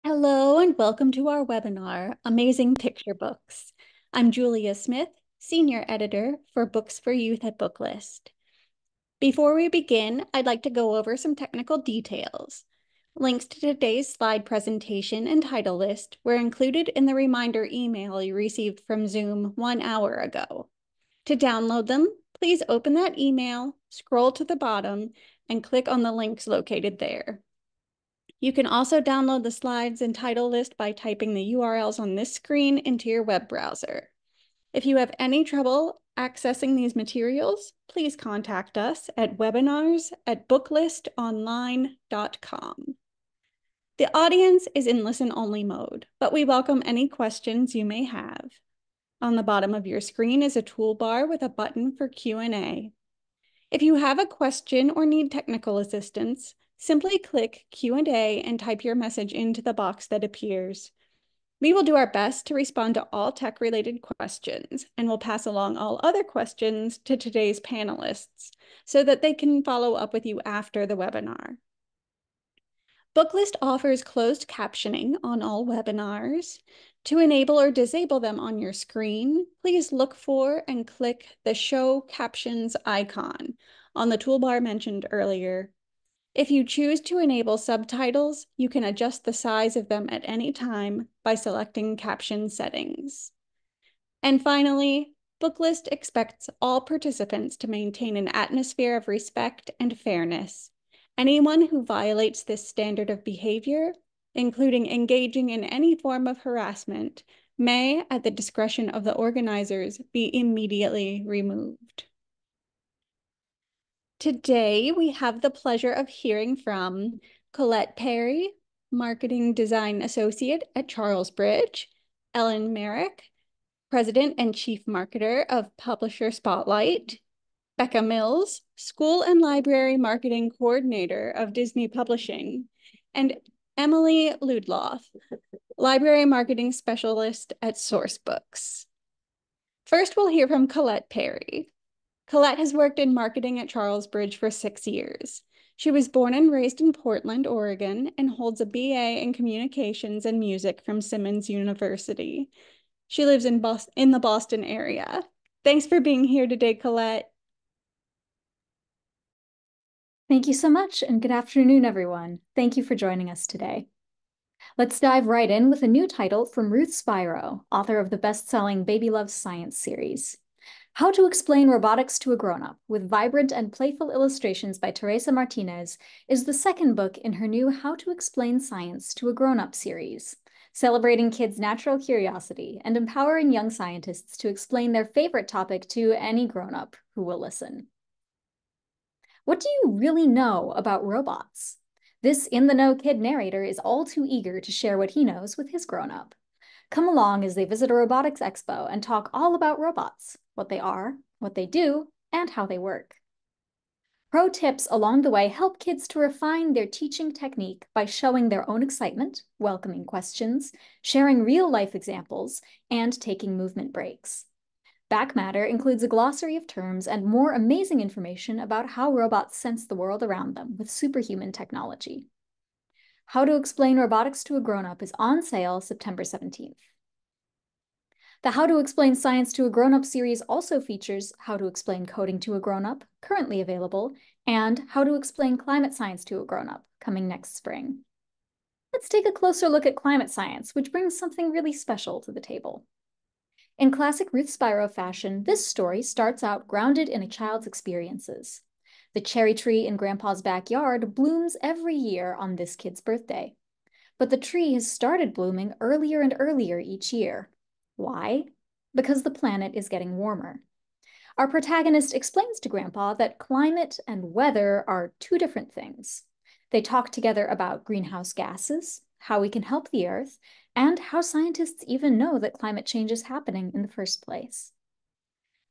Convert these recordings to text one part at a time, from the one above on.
Hello and welcome to our webinar, Amazing Picture Books. I'm Julia Smith, Senior Editor for Books for Youth at Booklist. Before we begin, I'd like to go over some technical details. Links to today's slide presentation and title list were included in the reminder email you received from Zoom 1 hour ago. To download them, please open that email, scroll to the bottom, and click on the links located there. You can also download the slides and title list by typing the URLs on this screen into your web browser. If you have any trouble accessing these materials, please contact us at webinars@booklistonline.com. The audience is in listen-only mode, but we welcome any questions you may have. On the bottom of your screen is a toolbar with a button for Q&A. If you have a question or need technical assistance, simply click Q&A and type your message into the box that appears. We will do our best to respond to all tech-related questions, and we'll pass along all other questions to today's panelists so that they can follow up with you after the webinar. Booklist offers closed captioning on all webinars. To enable or disable them on your screen, please look for and click the Show Captions icon on the toolbar mentioned earlier. If you choose to enable subtitles, you can adjust the size of them at any time by selecting caption settings. And finally, Booklist expects all participants to maintain an atmosphere of respect and fairness. Anyone who violates this standard of behavior, including engaging in any form of harassment, may, at the discretion of the organizers, be immediately removed. Today, we have the pleasure of hearing from Colette Perry, Marketing Design Associate at Charlesbridge, Ellen Merrick, President and Chief Marketer of Publisher Spotlight, Becca Mills, School and Library Marketing Coordinator of Disney Publishing, and Emily Ludloff, Library Marketing Specialist at Sourcebooks. First, we'll hear from Colette Perry. Colette has worked in marketing at Charlesbridge for 6 years. She was born and raised in Portland, Oregon, and holds a BA in Communications and Music from Simmons University. She lives in the Boston area. Thanks for being here today, Colette. Thank you so much, and good afternoon, everyone. Thank you for joining us today. Let's dive right in with a new title from Ruth Spiro, author of the best-selling Baby Loves Science series. How to Explain Robotics to a Grown-Up, with vibrant and playful illustrations by Teresa Martinez, is the second book in her new How to Explain Science to a Grown-Up series, celebrating kids' natural curiosity and empowering young scientists to explain their favorite topic to any grown-up who will listen. What do you really know about robots? This in-the-know kid narrator is all too eager to share what he knows with his grown-up. Come along as they visit a robotics expo and talk all about robots, what they are, what they do, and how they work. Pro tips along the way help kids to refine their teaching technique by showing their own excitement, welcoming questions, sharing real-life examples, and taking movement breaks. Back matter includes a glossary of terms and more amazing information about how robots sense the world around them with superhuman technology. How to Explain Robotics to a Grown-Up is on sale September 17th. The How to Explain Science to a Grown-Up series also features How to Explain Coding to a Grown-Up, currently available, and How to Explain Climate Science to a Grown-Up, coming next spring. Let's take a closer look at climate science, which brings something really special to the table. In classic Ruth Spiro fashion, this story starts out grounded in a child's experiences. The cherry tree in Grandpa's backyard blooms every year on this kid's birthday. But the tree has started blooming earlier and earlier each year. Why? Because the planet is getting warmer. Our protagonist explains to Grandpa that climate and weather are two different things. They talk together about greenhouse gases, how we can help the Earth, and how scientists even know that climate change is happening in the first place.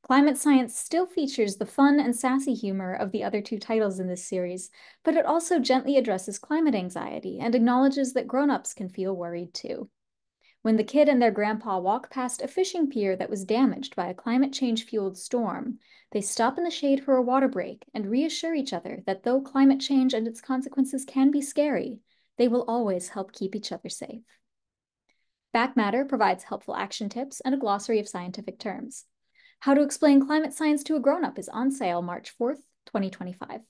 Climate science still features the fun and sassy humor of the other two titles in this series, but it also gently addresses climate anxiety and acknowledges that grown-ups can feel worried too. When the kid and their grandpa walk past a fishing pier that was damaged by a climate change-fueled storm, they stop in the shade for a water break and reassure each other that though climate change and its consequences can be scary, They will always help keep each other safe. Back Matter provides helpful action tips and a glossary of scientific terms. How to Explain Climate Science to a Grown-Up is on sale March 4th, 2025.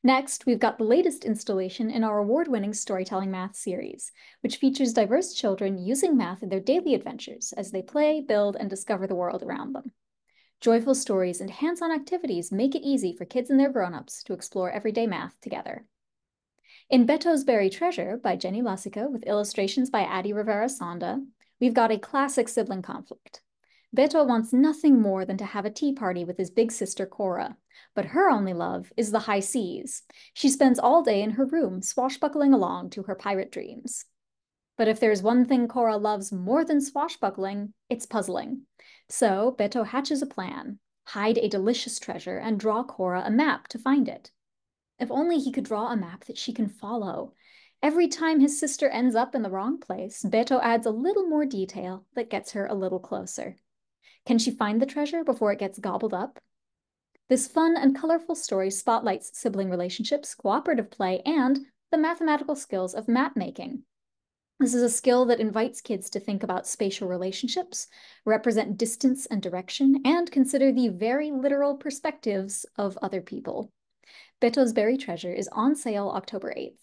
Next, we've got the latest installation in our award-winning Storytelling Math series, which features diverse children using math in their daily adventures as they play, build, and discover the world around them. Joyful stories and hands-on activities make it easy for kids and their grown-ups to explore everyday math together. In Beto's Berry Treasure by Jenny Lassica with illustrations by Addie Rivera Sonda, we've got a classic sibling conflict. Beto wants nothing more than to have a tea party with his big sister Cora, but her only love is the high seas. She spends all day in her room swashbuckling along to her pirate dreams. But if there's one thing Cora loves more than swashbuckling, it's puzzling. So Beto hatches a plan: hide a delicious treasure and draw Cora a map to find it. If only he could draw a map that she can follow. Every time his sister ends up in the wrong place, Beto adds a little more detail that gets her a little closer. Can she find the treasure before it gets gobbled up? This fun and colorful story spotlights sibling relationships, cooperative play, and the mathematical skills of map making. This is a skill that invites kids to think about spatial relationships, represent distance and direction, and consider the very literal perspectives of other people. Beto's Berry Treasure is on sale October 8th.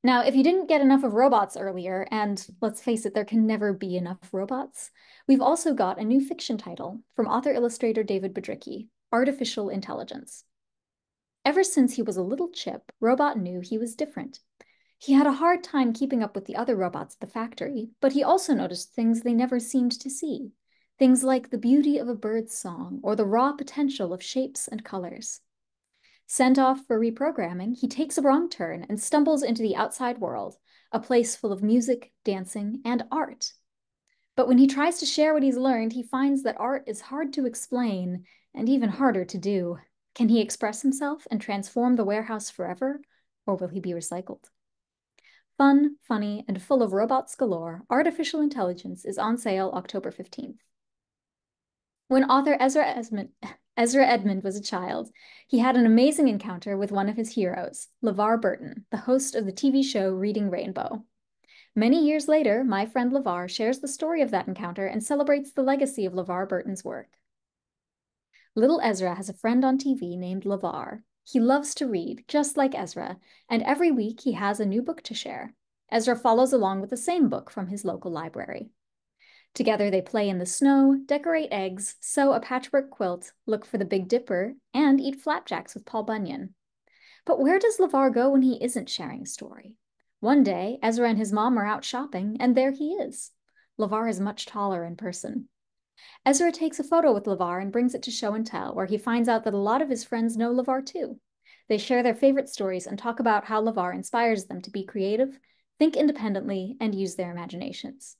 Now, if you didn't get enough of robots earlier, and let's face it, there can never be enough robots, we've also got a new fiction title from author-illustrator David Bedricki, Artificial Intelligence. Ever since he was a little chip, Robot knew he was different. He had a hard time keeping up with the other robots at the factory, but he also noticed things they never seemed to see. Things like the beauty of a bird's song or the raw potential of shapes and colors. Sent off for reprogramming, he takes a wrong turn and stumbles into the outside world, a place full of music, dancing, and art. But when he tries to share what he's learned, he finds that art is hard to explain and even harder to do. Can he express himself and transform the warehouse forever, or will he be recycled? Fun, funny, and full of robots galore, Artificial Intelligence is on sale October 15th. When author Ezra Edmund was a child, he had an amazing encounter with one of his heroes, LeVar Burton, the host of the TV show Reading Rainbow. Many years later, my friend LeVar shares the story of that encounter and celebrates the legacy of LeVar Burton's work. Little Ezra has a friend on TV named LeVar. He loves to read, just like Ezra, and every week he has a new book to share. Ezra follows along with the same book from his local library. Together they play in the snow, decorate eggs, sew a patchwork quilt, look for the Big Dipper, and eat flapjacks with Paul Bunyan. But where does LeVar go when he isn't sharing a story? One day, Ezra and his mom are out shopping, and there he is. LeVar is much taller in person. Ezra takes a photo with LeVar and brings it to show and tell, where he finds out that a lot of his friends know LeVar too. They share their favorite stories and talk about how LeVar inspires them to be creative, think independently, and use their imaginations.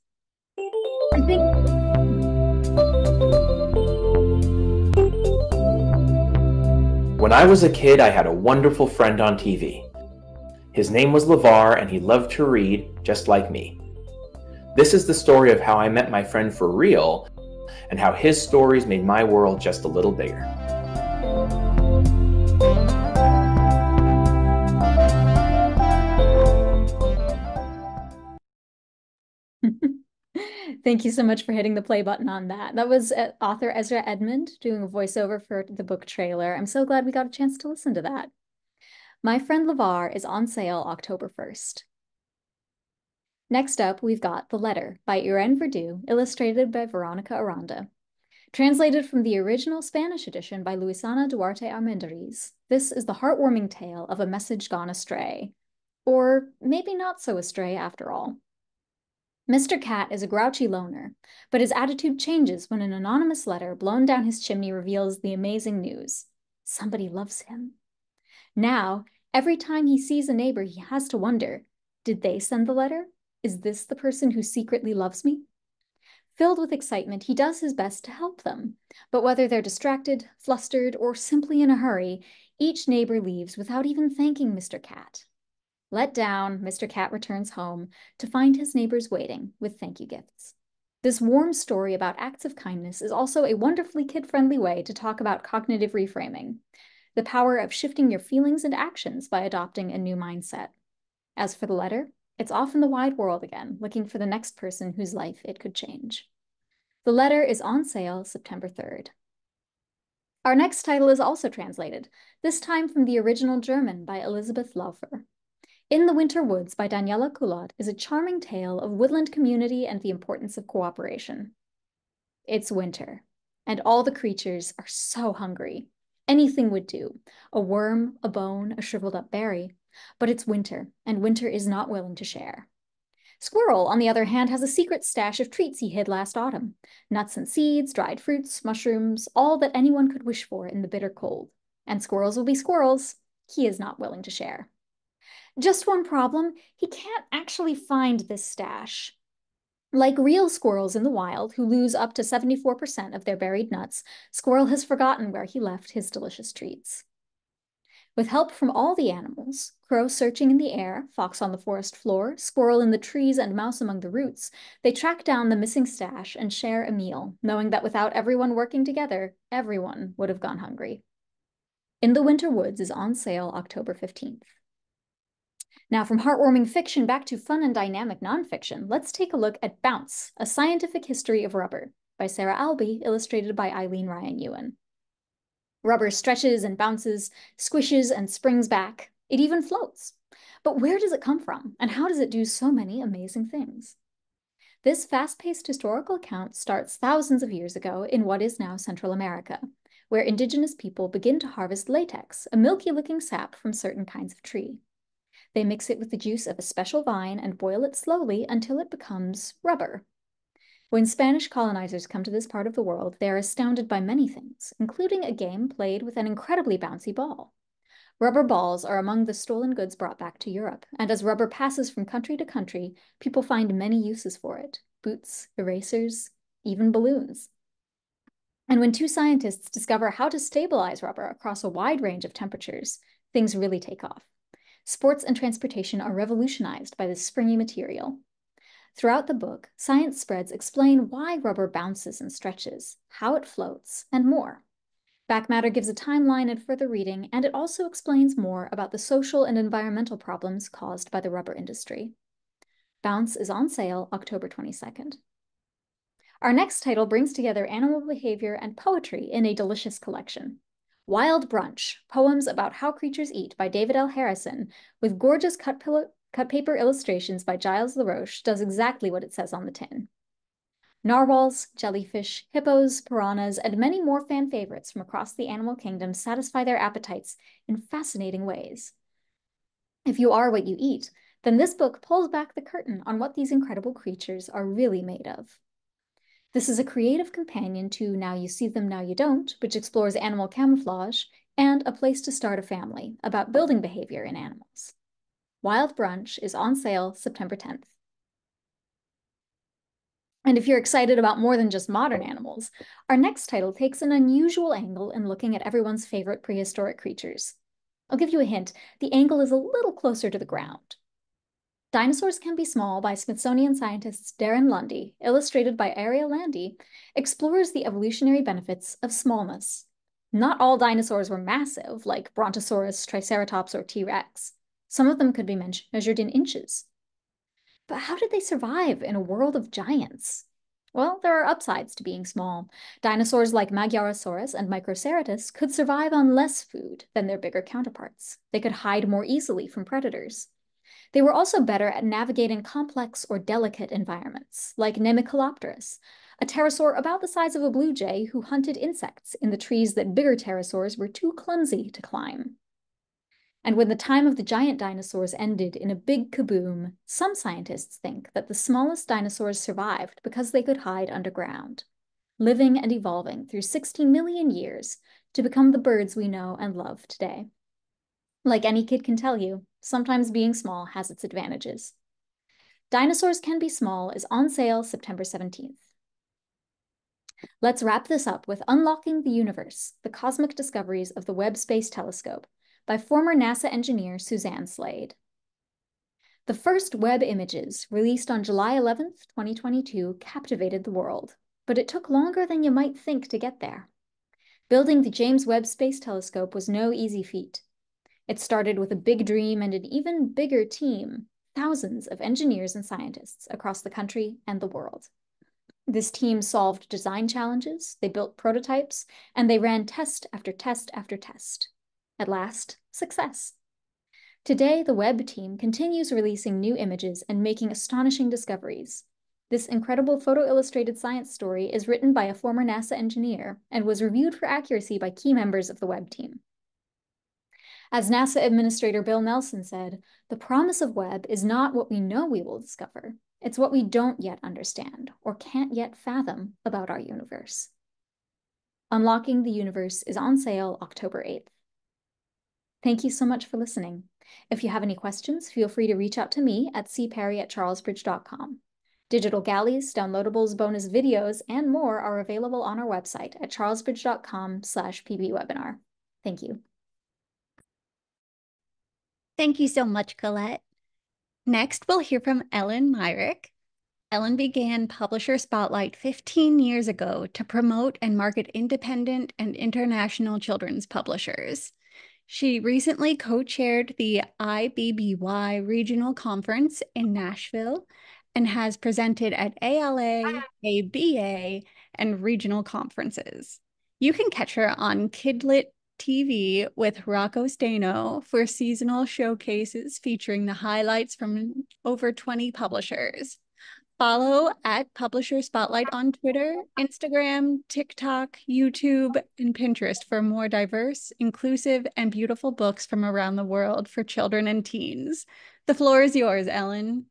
When I was a kid, I had a wonderful friend on TV. His name was LeVar, and he loved to read, just like me. This is the story of how I met my friend for real, and how his stories made my world just a little bigger. Thank you so much for hitting the play button on that. That was author Ezra Edmund doing a voiceover for the book trailer. I'm so glad we got a chance to listen to that. My Friend LeVar is on sale October 1st. Next up, we've got The Letter by Irene Verdú, illustrated by Veronica Aranda. Translated from the original Spanish edition by Luisana Duarte Armendariz, this is the heartwarming tale of a message gone astray. Or maybe not so astray after all. Mr. Cat is a grouchy loner, but his attitude changes when an anonymous letter blown down his chimney reveals the amazing news. Somebody loves him. Now, every time he sees a neighbor, he has to wonder, did they send the letter? Is this the person who secretly loves me? Filled with excitement, he does his best to help them. But whether they're distracted, flustered, or simply in a hurry, each neighbor leaves without even thanking Mr. Cat. Let down, Mr. Cat returns home to find his neighbors waiting with thank you gifts. This warm story about acts of kindness is also a wonderfully kid-friendly way to talk about cognitive reframing, the power of shifting your feelings and actions by adopting a new mindset. As for the letter, it's off in the wide world again, looking for the next person whose life it could change. The letter is on sale September 3rd. Our next title is also translated, this time from the original German by Elizabeth Laufer. In the Winter Woods by Daniela Kulot is a charming tale of woodland community and the importance of cooperation. It's winter, and all the creatures are so hungry. Anything would do, a worm, a bone, a shriveled up berry. But it's winter, and winter is not willing to share. Squirrel, on the other hand, has a secret stash of treats he hid last autumn. Nuts and seeds, dried fruits, mushrooms, all that anyone could wish for in the bitter cold. And squirrels will be squirrels. He is not willing to share. Just one problem, he can't actually find this stash. Like real squirrels in the wild, who lose up to 74% of their buried nuts, Squirrel has forgotten where he left his delicious treats. With help from all the animals, crow searching in the air, fox on the forest floor, squirrel in the trees, and mouse among the roots, they track down the missing stash and share a meal, knowing that without everyone working together, everyone would have gone hungry. In the Winter Woods is on sale October 15th. Now, from heartwarming fiction back to fun and dynamic nonfiction, let's take a look at Bounce, A Scientific History of Rubber by Sarah Albee, illustrated by Eileen Ryan Ewan. Rubber stretches and bounces, squishes and springs back. It even floats. But where does it come from, and how does it do so many amazing things? This fast-paced historical account starts thousands of years ago in what is now Central America, where indigenous people begin to harvest latex, a milky-looking sap from certain kinds of tree. They mix it with the juice of a special vine and boil it slowly until it becomes rubber. When Spanish colonizers come to this part of the world, they are astounded by many things, including a game played with an incredibly bouncy ball. Rubber balls are among the stolen goods brought back to Europe, and as rubber passes from country to country, people find many uses for it: boots, erasers, even balloons. And when two scientists discover how to stabilize rubber across a wide range of temperatures, things really take off. Sports and transportation are revolutionized by this springy material. Throughout the book, science spreads explain why rubber bounces and stretches, how it floats, and more. Back matter gives a timeline and further reading, and it also explains more about the social and environmental problems caused by the rubber industry. Bounce is on sale October 22nd. Our next title brings together animal behavior and poetry in a delicious collection. Wild Brunch, Poems About How Creatures Eat by David L. Harrison, with gorgeous cut paper illustrations by Giles LaRoche, does exactly what it says on the tin. Narwhals, jellyfish, hippos, piranhas, and many more fan favorites from across the animal kingdom satisfy their appetites in fascinating ways. If you are what you eat, then this book pulls back the curtain on what these incredible creatures are really made of. This is a creative companion to Now You See Them, Now You Don't, which explores animal camouflage, and A Place to Start a Family, about building behavior in animals. Wild Brunch is on sale September 10th. And if you're excited about more than just modern animals, our next title takes an unusual angle in looking at everyone's favorite prehistoric creatures. I'll give you a hint. The angle is a little closer to the ground. Dinosaurs Can Be Small by Smithsonian scientists Darren Lundy, illustrated by Ariel Landy, explores the evolutionary benefits of smallness. Not all dinosaurs were massive, like Brontosaurus, Triceratops, or T-Rex. Some of them could be measured in inches. But how did they survive in a world of giants? Well, there are upsides to being small. Dinosaurs like Magyarosaurus and Microceratus could survive on less food than their bigger counterparts. They could hide more easily from predators. They were also better at navigating complex or delicate environments, like Nemacolopterus, a pterosaur about the size of a blue jay who hunted insects in the trees that bigger pterosaurs were too clumsy to climb. And when the time of the giant dinosaurs ended in a big kaboom, some scientists think that the smallest dinosaurs survived because they could hide underground, living and evolving through 60 million years to become the birds we know and love today. Like any kid can tell you, sometimes being small has its advantages. Dinosaurs Can Be Small is on sale September 17th. Let's wrap this up with Unlocking the Universe, The Cosmic Discoveries of the Webb Space Telescope by former NASA engineer Suzanne Slade. The first Webb images, released on July 11th, 2022, captivated the world, but it took longer than you might think to get there. Building the James Webb Space Telescope was no easy feat. It started with a big dream and an even bigger team, thousands of engineers and scientists across the country and the world. This team solved design challenges, they built prototypes, and they ran test after test after test. At last, success. Today, the Webb team continues releasing new images and making astonishing discoveries. This incredible photo-illustrated science story is written by a former NASA engineer and was reviewed for accuracy by key members of the Webb team. As NASA Administrator Bill Nelson said, the promise of Webb is not what we know we will discover. It's what we don't yet understand or can't yet fathom about our universe. Unlocking the Universe is on sale October 8th. Thank you so much for listening. If you have any questions, feel free to reach out to me at cperry@charlesbridge.com. Digital galleys, downloadables, bonus videos, and more are available on our website at charlesbridge.com/pbwebinar. Thank you. Thank you so much, Colette. Next, we'll hear from Ellen Myrick. Ellen began Publisher Spotlight 15 years ago to promote and market independent and international children's publishers. She recently co-chaired the IBBY Regional Conference in Nashville and has presented at ALA, ABA, and regional conferences. You can catch her on Kidlit TV with Rocco Stano for seasonal showcases featuring the highlights from over 20 publishers. Follow at Publisher Spotlight on Twitter, Instagram, TikTok, YouTube, and Pinterest for more diverse, inclusive, and beautiful books from around the world for children and teens. The floor is yours, Ellen.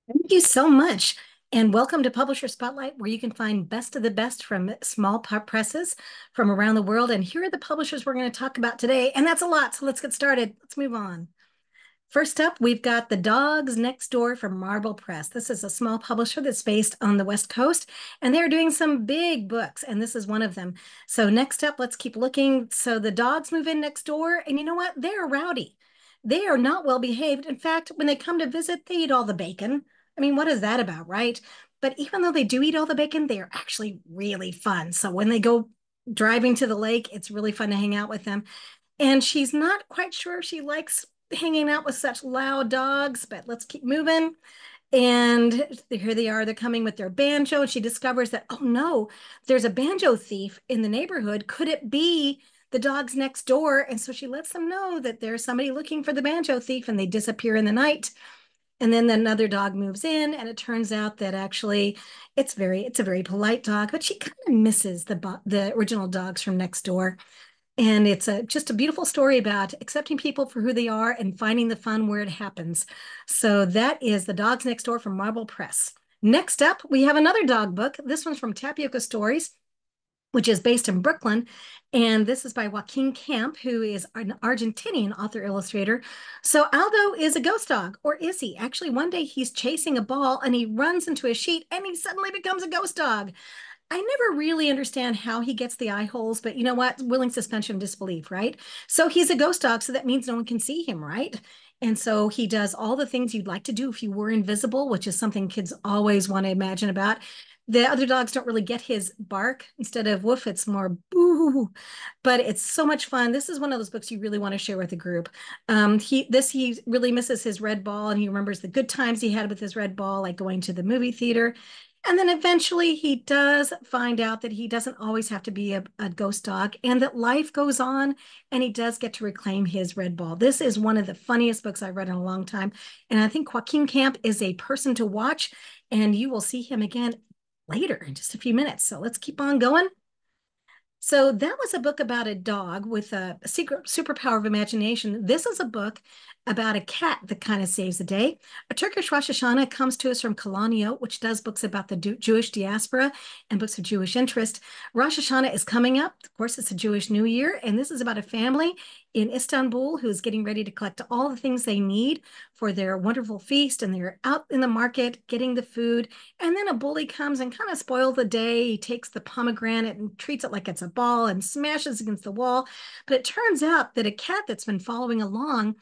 Thank you so much. And welcome to Publisher Spotlight, where you can find best of the best from small presses from around the world. And here are the publishers we're going to talk about today. And that's a lot, so let's get started. Let's move on. First up, we've got The Dogs Next Door from Marble Press. This is a small publisher that's based on the West Coast, and they're doing some big books, and this is one of them. So next up, let's keep looking. So the dogs move in next door, and you know what? They're rowdy. They are not well behaved. In fact, when they come to visit, they eat all the bacon. I mean, what is that about, right? But even though they do eat all the bacon, they are actually really fun. So when they go driving to the lake, it's really fun to hang out with them. And she's not quite sure she likes hanging out with such loud dogs, but let's keep moving. And here they are, they're coming with their banjo. And she discovers that, oh no, there's a banjo thief in the neighborhood. Could it be the dogs next door? And so she lets them know that there's somebody looking for the banjo thief, and they disappear in the night. And then another dog moves in, and it turns out that actually it's a very polite dog, but she kind of misses the original dogs from next door. And it's just a beautiful story about accepting people for who they are and finding the fun where it happens. So that is The Dogs Next Door from Marble Press. Next up, we have another dog book. This one's from Tapioca Stories, which is based in Brooklyn. And this is by Joaquin Camp, who is an Argentinian author-illustrator. So Aldo is a ghost dog, or is he? Actually, one day he's chasing a ball and he runs into a sheet and he suddenly becomes a ghost dog. I never really understand how he gets the eye holes, but you know what? Willing suspension of disbelief, right? So he's a ghost dog, so that means no one can see him, right? And so he does all the things you'd like to do if you were invisible, which is something kids always want to imagine about. The other dogs don't really get his bark. Instead of woof, it's more boo. But it's so much fun. This is one of those books you really want to share with the group. He really misses his red ball, and he remembers the good times he had with his red ball, like going to the movie theater. And then eventually he does find out that he doesn't always have to be a ghost dog, and that life goes on, and he does get to reclaim his red ball. This is one of the funniest books I've read in a long time. And I think Joaquin Camp is a person to watch, and you will see him again later in just a few minutes. So let's keep on going. So that was a book about a dog with a secret superpower of imagination. This is a book about a cat that kind of saves the day. A Turkish Rosh Hashanah comes to us from Kolonio, which does books about the Jewish diaspora and books of Jewish interest. Rosh Hashanah is coming up. Of course, it's a Jewish New Year, and this is about a family in Istanbul who's getting ready to collect all the things they need for their wonderful feast, and they're out in the market getting the food, and then a bully comes and kind of spoils the day. He takes the pomegranate and treats it like it's a ball and smashes against the wall. But it turns out that a cat that's been following along,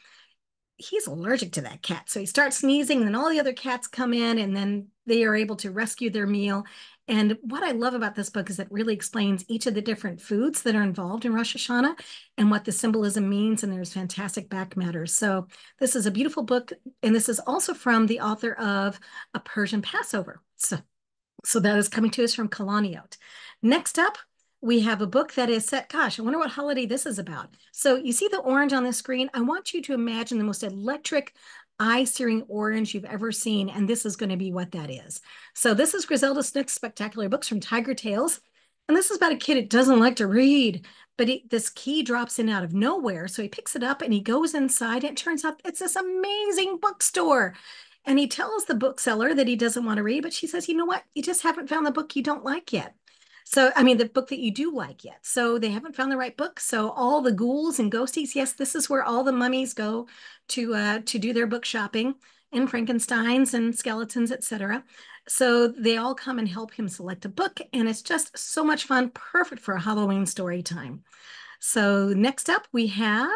he's allergic to that cat. So he starts sneezing, and then all the other cats come in, and then they are able to rescue their meal. And what I love about this book is it really explains each of the different foods that are involved in Rosh Hashanah and what the symbolism means, and there's fantastic back matter. So this is a beautiful book, and this is also from the author of A Persian Passover. So that is coming to us from Kalaniot. Next up, we have a book that is set, gosh, I wonder what holiday this is about. So you see the orange on the screen. I want you to imagine the most electric, eye-searing orange you've ever seen, and this is going to be what that is. So this is Griselda Snook's Spectacular Books from Tiger Tales, and this is about a kid that doesn't like to read, but this key drops in out of nowhere, so he picks it up and he goes inside, and it turns out it's this amazing bookstore. And he tells the bookseller that he doesn't want to read, but she says, you know what? You just haven't found the book you don't like yet. So, I mean, the book that you do like yet. So they haven't found the right book. So all the ghouls and ghosties, yes, this is where all the mummies go to do their book shopping, and Frankensteins and skeletons, etc. So they all come and help him select a book. And it's just so much fun, perfect for a Halloween story time. So next up, we have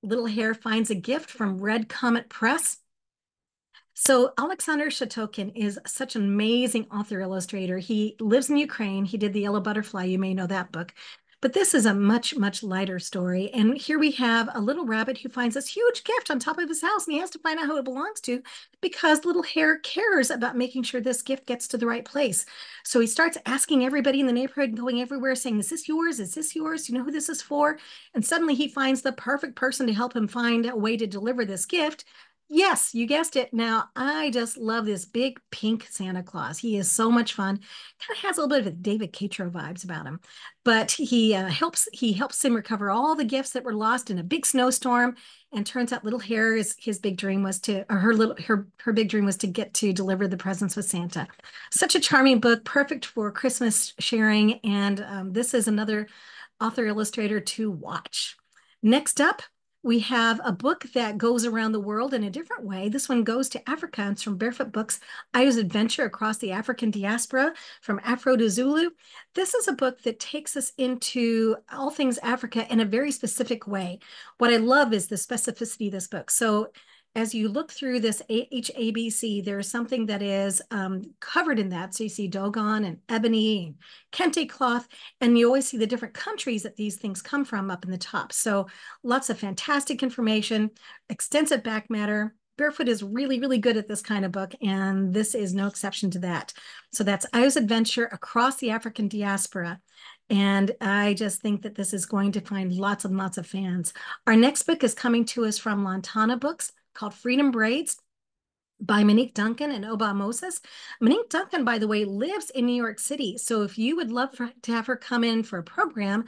Little Hare Finds a Gift from Red Comet Press. So Alexander Shatokin is such an amazing author illustrator. He lives in Ukraine. He did The Yellow Butterfly. You may know that book. But this is a much, much lighter story. And here we have a little rabbit who finds this huge gift on top of his house, and he has to find out who it belongs to because Little Hare cares about making sure this gift gets to the right place. So he starts asking everybody in the neighborhood, going everywhere, saying, is this yours? Is this yours? Do you know who this is for? And suddenly he finds the perfect person to help him find a way to deliver this gift. Yes, you guessed it. Now, I just love this big pink Santa Claus. He is so much fun. Kind of has a little bit of a David Catro vibes about him, but he helps him recover all the gifts that were lost in a big snowstorm. And turns out Little Hare his big dream was to, or her big dream was to get to deliver the presents with Santa. Such a charming book, perfect for Christmas sharing. And this is another author illustrator to watch. Next up, we have a book that goes around the world in a different way. This one goes to Africa. It's from Barefoot Books, Aya's Adventure Across the African Diaspora, from Afro to Zulu. This is a book that takes us into all things Africa in a very specific way. What I love is the specificity of this book. So as you look through this HABC, there's something that is covered in that. So you see Dogon and ebony and kente cloth, and you always see the different countries that these things come from up in the top. So lots of fantastic information, extensive back matter. Barefoot is really, really good at this kind of book, and this is no exception to that. So that's Aya's Adventure Across the African Diaspora. And I just think that this is going to find lots and lots of fans. Our next book is coming to us from Lantana Books, called Freedom Braids by Monique Duncan and Oba Moses. Monique Duncan, by the way, lives in New York City. So if you would love to have her come in for a program,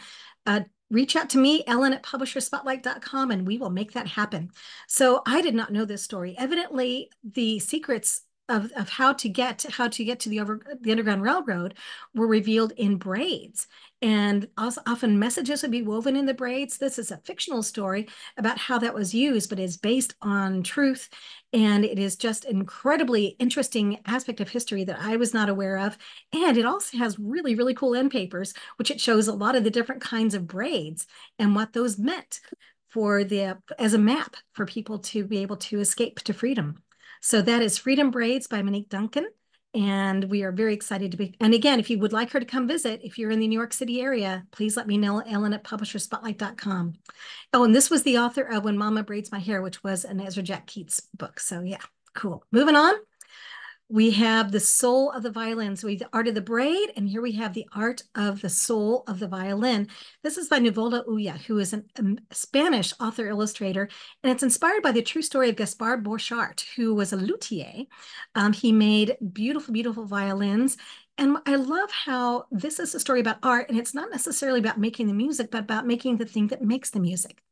reach out to me, ellen@publisherspotlight.com, and we will make that happen. So I did not know this story. Evidently, the secrets of how to get to the Underground Railroad were revealed in braids. And also often messages would be woven in the braids. This is a fictional story about how that was used, but is based on truth. And it is just an incredibly interesting aspect of history that I was not aware of. And it also has really, really cool end papers, which it shows a lot of the different kinds of braids and what those meant as a map for people to be able to escape to freedom. So that is Freedom Braids by Monique Duncan. And we are very excited to be, and again, if you would like her to come visit, if you're in the New York City area, please let me know, ellen@publisherspotlight.com. Oh, and this was the author of When Mama Braids My Hair, which was an Ezra Jack Keats book. So yeah, cool. Moving on. We have The Soul of the Violin. So we have the Art of the Braid, and here we have the Art of the Soul of the Violin. This is by Nuvolda Ulla, who is a Spanish author illustrator, and it's inspired by the true story of Gaspard Borchardt, who was a luthier. He made beautiful, beautiful violins. And I love how this is a story about art, and it's not necessarily about making the music, but about making the thing that makes the music.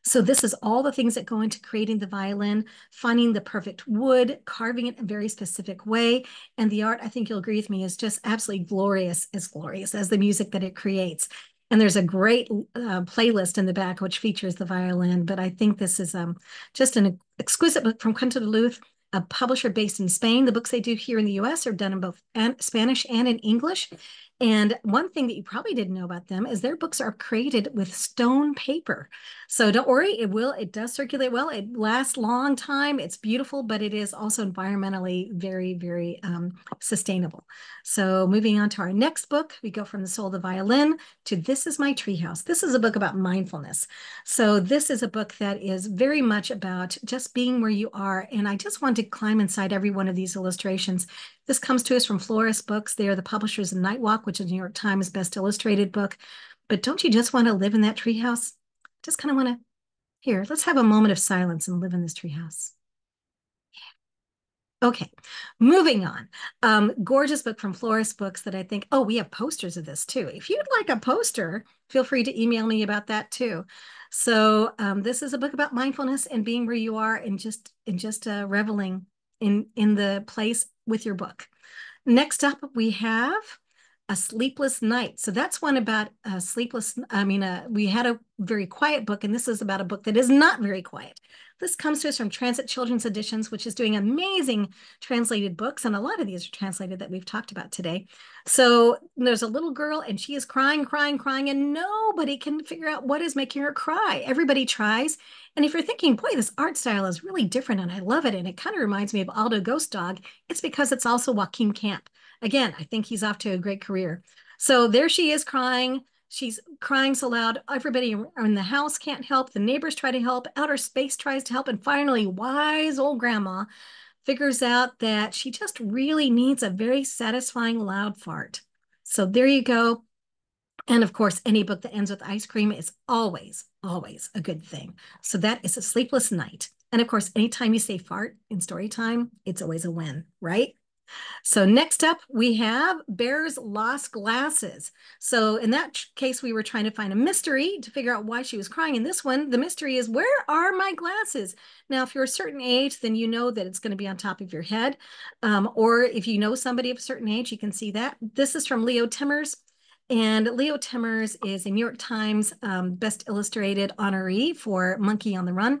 So this is all the things that go into creating the violin, finding the perfect wood, carving it in a very specific way. And the art, I think you'll agree with me, is just absolutely glorious as the music that it creates. And there's a great playlist in the back which features the violin. But I think this is just an exquisite book from Quentin Duluth. a publisher based in Spain. The books they do here in the US are done in both Spanish and in English. And one thing that you probably didn't know about them is their books are created with stone paper. So don't worry, it does circulate well. It lasts a long time. It's beautiful, but it is also environmentally very, very sustainable. So moving on to our next book, we go from The Soul of the Violin to This Is My Treehouse. This is a book about mindfulness. So this is a book that is very much about just being where you are. And I just want to climb inside every one of these illustrations. This comes to us from Sourcebooks. They are the publishers of Night Walk, which is New York Times Best Illustrated book. But don't you just want to live in that treehouse? Just kind of want to, here, let's have a moment of silence and live in this treehouse. Okay, moving on. Gorgeous book from Sourcebooks that I think, oh, we have posters of this too. If you'd like a poster, feel free to email me about that too. So this is a book about mindfulness and being where you are and just reveling in the place with your book. Next up, we have A Sleepless Night. So that's one about we had a very quiet book, and this is about a book that is not very quiet. This comes to us from Transit Children's Editions, which is doing amazing translated books. And a lot of these are translated that we've talked about today. So there's a little girl and she is crying, crying, crying, and nobody can figure out what is making her cry. Everybody tries. And if you're thinking, boy, this art style is really different and I love it, and it kind of reminds me of Aldo Ghost Dog, it's because it's also Joaquin Camp. Again, I think he's off to a great career. So there she is crying. She's crying so loud, everybody in the house can't help. The neighbors try to help. Outer space tries to help. And finally, wise old grandma figures out that she just really needs a very satisfying loud fart. So there you go. And of course, any book that ends with ice cream is always, always a good thing. So that is A Sleepless Night. And of course, anytime you say fart in story time, it's always a win, right? So next up, we have Bear's Lost Glasses. So in that case, we were trying to find a mystery to figure out why she was crying. In this one, the mystery is, where are my glasses? Now, if you're a certain age, then you know that it's going to be on top of your head. Or if you know somebody of a certain age, you can see that. This is from Leo Timmers. And Leo Timmers is a New York Times Best Illustrated honoree for Monkey on the Run.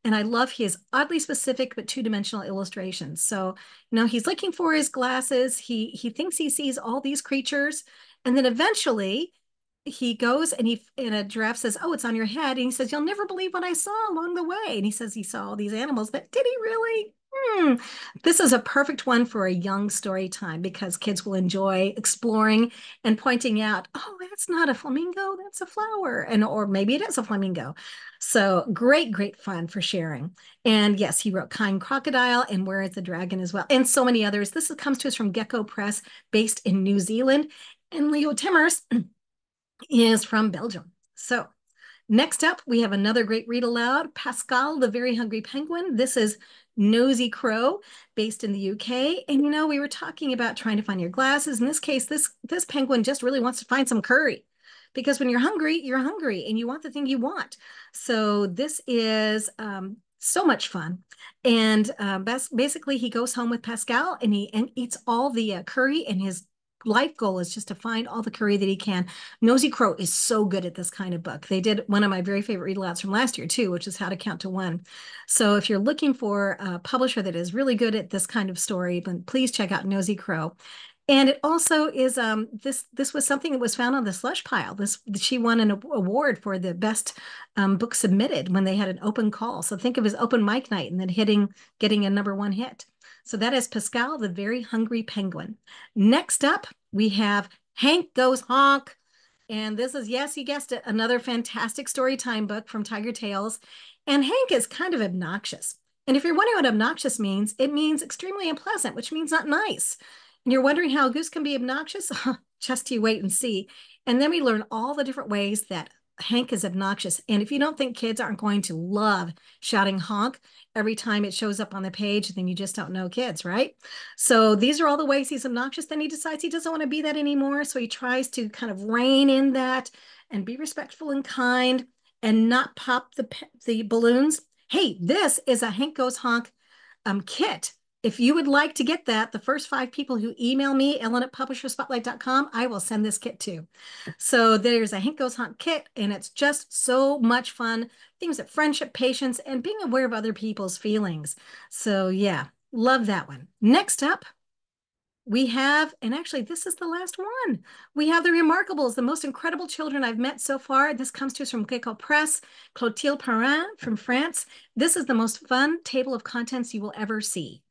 And I love his oddly specific but two-dimensional illustrations. So, he's looking for his glasses. He thinks he sees all these creatures. And then eventually he goes and a giraffe says, oh, it's on your head. And he says, you'll never believe what I saw along the way. And he says he saw all these animals, but did he really? This is a perfect one for a young story time because kids will enjoy exploring and pointing out, oh, that's not a flamingo, that's a flower. Or maybe it is a flamingo. So great, great fun for sharing. And yes, he wrote Kind Crocodile and Where is the Dragon as well, and so many others. This comes to us from Gecko Press, based in New Zealand. And Leo Timmers is from Belgium. So next up, we have another great read aloud, Pascal, the Very Hungry Penguin. This is Nosy Crow, based in the UK. And we were talking about trying to find your glasses. In this case, this penguin just really wants to find some curry, because when you're hungry and you want the thing you want. So this is so much fun. And basically he goes home with Pascal and he eats all the curry, and his life goal is just to find all the curry that he can. Nosy Crow is so good at this kind of book. They did one of my very favorite read alouds from last year too, which is How to Count to One. So if you're looking for a publisher that is really good at this kind of story, then please check out Nosy Crow. And it also is, this was something that was found on the slush pile. She won an award for the best book submitted when they had an open call. So think of his open mic night and then getting a #1 hit. So that is Pascal, the Very Hungry Penguin. Next up, we have Hank Goes Honk. And this is, yes, you guessed it, another fantastic story time book from Tiger Tales. And Hank is kind of obnoxious. And if you're wondering what obnoxious means, it means extremely unpleasant, which means not nice. And you're wondering how a goose can be obnoxious? Just you wait and see. And then we learn all the different ways that Hank is obnoxious. And if you don't think kids aren't going to love shouting honk every time it shows up on the page, then you just don't know kids, right? So these are all the ways he's obnoxious. Then he decides he doesn't want to be that anymore. So he tries to kind of rein in that and be respectful and kind and not pop the balloons. Hey, this is a Hank Goes Honk kit. If you would like to get that, the first 5 people who email me, ellen@publisherspotlight.com, I will send this kit to. So there's a Hank Goes Honk kit, and it's just so much fun. Things of friendship, patience, and being aware of other people's feelings. So yeah, Love that one. Next up, we have, and actually this is the last one, we have The Remarkables, the most incredible children I've met so far. This comes to us from Greco Press, Clotilde Perrin from France. This is the most fun table of contents you will ever see.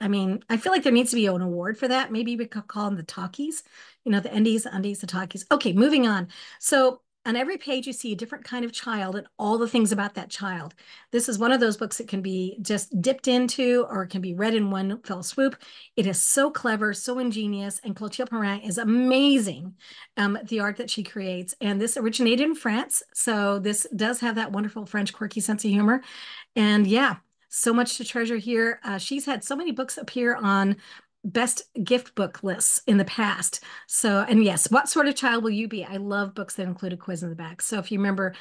I mean, I feel like there needs to be an award for that. Maybe we could call them the talkies, you know, the endies, the undies, the talkies. Okay, moving on. So on every page, you see a different kind of child and all the things about that child. This is one of those books that can be just dipped into or can be read in one fell swoop. It is so clever, so ingenious, and Clotilde Perrin is amazing, the art that she creates. And this originated in France, so this does have that wonderful French quirky sense of humor. And yeah, so much to treasure here. She's had so many books appear on best gift book lists in the past. So, and yes, what sort of child will you be? I love books that include a quiz in the back. So if you remember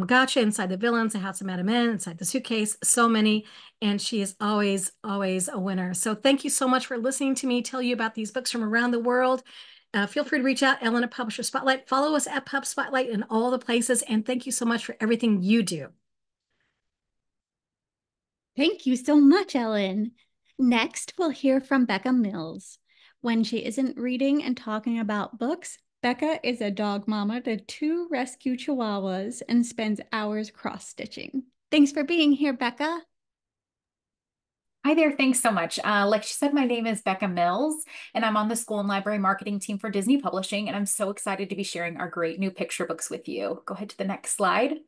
Gotcha, Inside the Villains, The House of Madame N, Inside the Suitcase, so many. And she is always, always a winner. So thank you so much for listening to me tell you about these books from around the world. Feel free to reach out, Ellen at Publisher Spotlight. Follow us at Pub Spotlight in all the places. And thank you so much for everything you do. Thank you so much, Ellen. Next, we'll hear from Becca Mills. When she isn't reading and talking about books, Becca is a dog mama to 2 rescue chihuahuas and spends hours cross-stitching. Thanks for being here, Becca. Hi there, thanks so much. Like she said, my name is Becca Mills, and I'm on the school and library marketing team for Disney Publishing, and I'm so excited to be sharing our great new picture books with you. Go ahead to the next slide.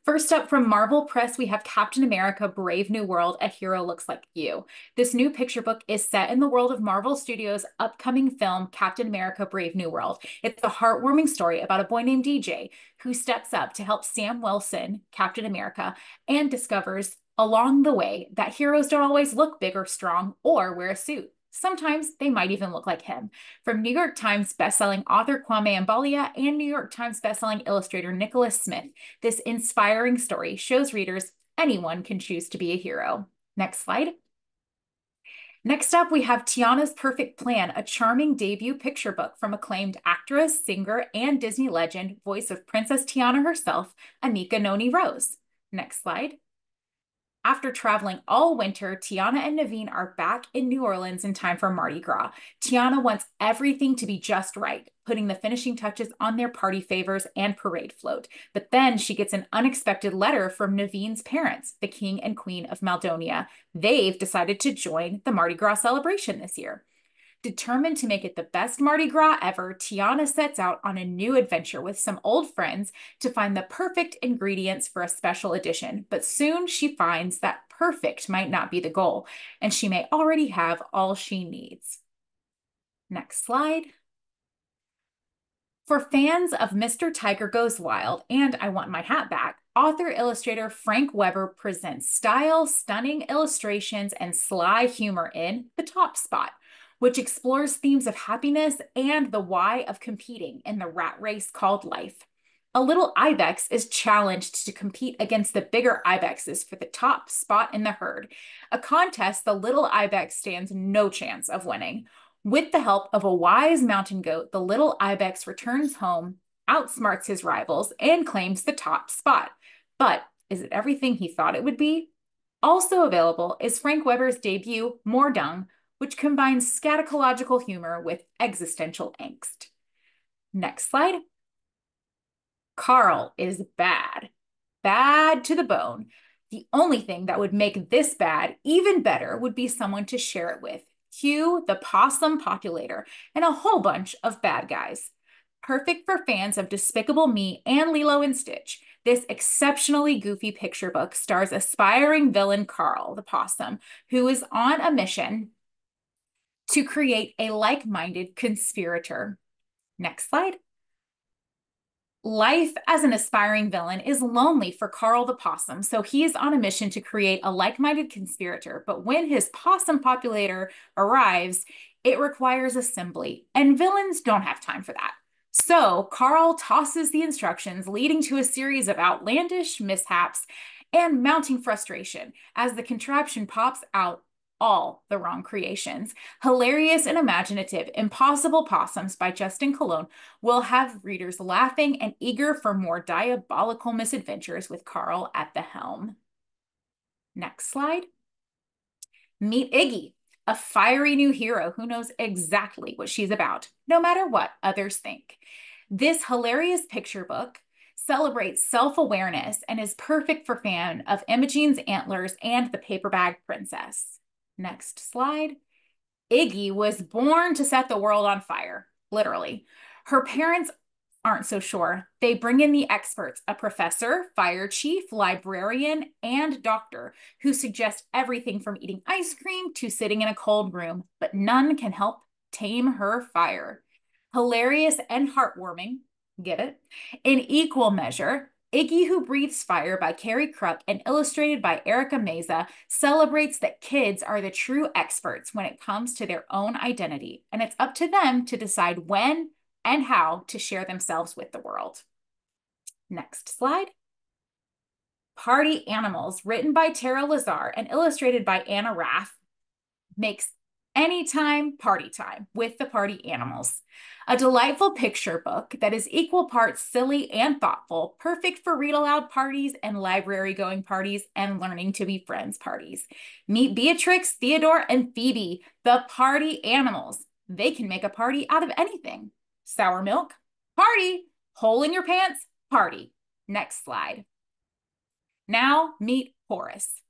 First up from Marvel Press, we have Captain America, Brave New World, A Hero Looks Like You. This new picture book is set in the world of Marvel Studios' upcoming film, Captain America, Brave New World. It's a heartwarming story about a boy named DJ who steps up to help Sam Wilson, Captain America, and discovers along the way that heroes don't always look big or strong or wear a suit. Sometimes they might even look like him. From New York Times bestselling author Kwame Mbalia and New York Times bestselling illustrator Nicholas Smith, this inspiring story shows readers anyone can choose to be a hero. Next slide. Next up, we have Tiana's Perfect Plan, a charming debut picture book from acclaimed actress, singer, and Disney legend, voice of Princess Tiana herself, Anika Noni Rose. Next slide. After traveling all winter, Tiana and Naveen are back in New Orleans in time for Mardi Gras. Tiana wants everything to be just right, putting the finishing touches on their party favors and parade float. But then she gets an unexpected letter from Naveen's parents, the King and Queen of Maldonia. They've decided to join the Mardi Gras celebration this year. Determined to make it the best Mardi Gras ever, Tiana sets out on a new adventure with some old friends to find the perfect ingredients for a special edition. But soon she finds that perfect might not be the goal, and she may already have all she needs. Next slide. For fans of Mr. Tiger Goes Wild and I Want My Hat Back, author-illustrator Frank Weber presents style, stunning illustrations, and sly humor in The Top Spot, which explores themes of happiness and the why of competing in the rat race called life. A little ibex is challenged to compete against the bigger ibexes for the top spot in the herd, a contest the little ibex stands no chance of winning. With the help of a wise mountain goat, the little ibex returns home, outsmarts his rivals, and claims the top spot. But is it everything he thought it would be? Also available is Frank Weber's debut, More Dung, which combines scatological humor with existential angst. Next slide. Carl is bad. Bad to the bone. The only thing that would make this bad even better would be someone to share it with. Hugh, the possum populator, and a whole bunch of bad guys. Perfect for fans of Despicable Me and Lilo and Stitch, this exceptionally goofy picture book stars aspiring villain Carl, the possum, who is on a mission to create a like-minded conspirator. Next slide. Life as an aspiring villain is lonely for Carl the possum, so he is on a mission to create a like-minded conspirator. But when his possum populator arrives, it requires assembly, and villains don't have time for that. So Carl tosses the instructions, leading to a series of outlandish mishaps and mounting frustration as the contraption pops out all the wrong creations. Hilarious and imaginative Impossible Possums by Justin Colon will have readers laughing and eager for more diabolical misadventures with Carl at the helm. Next slide. Meet Iggy, a fiery new hero who knows exactly what she's about, no matter what others think. This hilarious picture book celebrates self-awareness and is perfect for fans of Imogene's Antlers and the Paper Bag Princess. Next slide. Iggy was born to set the world on fire, literally. Her parents aren't so sure. They bring in the experts, a professor, fire chief, librarian, and doctor, who suggest everything from eating ice cream to sitting in a cold room, but none can help tame her fire. Hilarious and heartwarming, get it? In equal measure, Iggy Who Breathes Fire by Carrie Kruk and illustrated by Erica Meza celebrates that kids are the true experts when it comes to their own identity, and it's up to them to decide when and how to share themselves with the world. Next slide. Party Animals, written by Tara Lazar and illustrated by Anna Raff, makes anytime party time with the party animals. A delightful picture book that is equal parts silly and thoughtful, perfect for read-aloud parties and library-going parties and learning to be friends parties. Meet Beatrix, Theodore, and Phoebe, the party animals. They can make a party out of anything. Sour milk, party. Hole in your pants, party. Next slide. Now meet Horace.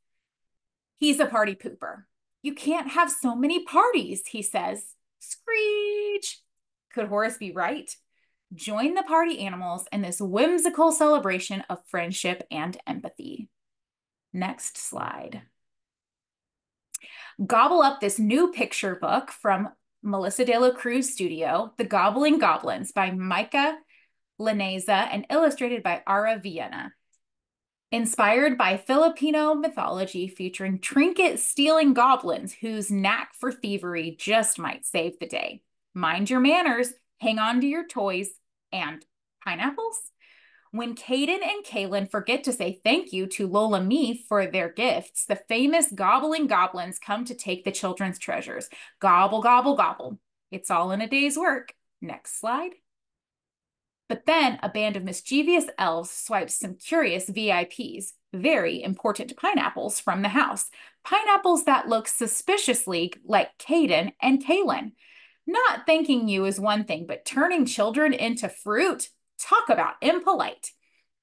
He's a party pooper. You can't have so many parties, he says. Screech! Could Horace be right? Join the party animals in this whimsical celebration of friendship and empathy. Next slide. Gobble up this new picture book from Melissa De La Cruz Studio, The Gobbling Goblins by Micah Laneza and illustrated by Ara Vienna. Inspired by Filipino mythology featuring trinket-stealing goblins whose knack for thievery just might save the day. Mind your manners, hang on to your toys, and pineapples? When Caden and Kaylin forget to say thank you to Lola Me for their gifts, the famous gobbling goblins come to take the children's treasures. Gobble, gobble, gobble. It's all in a day's work. Next slide. But then a band of mischievous elves swipes some curious VIPs, very important pineapples, from the house. Pineapples that look suspiciously like Caden and Kaylin. Not thanking you is one thing, but turning children into fruit? Talk about impolite.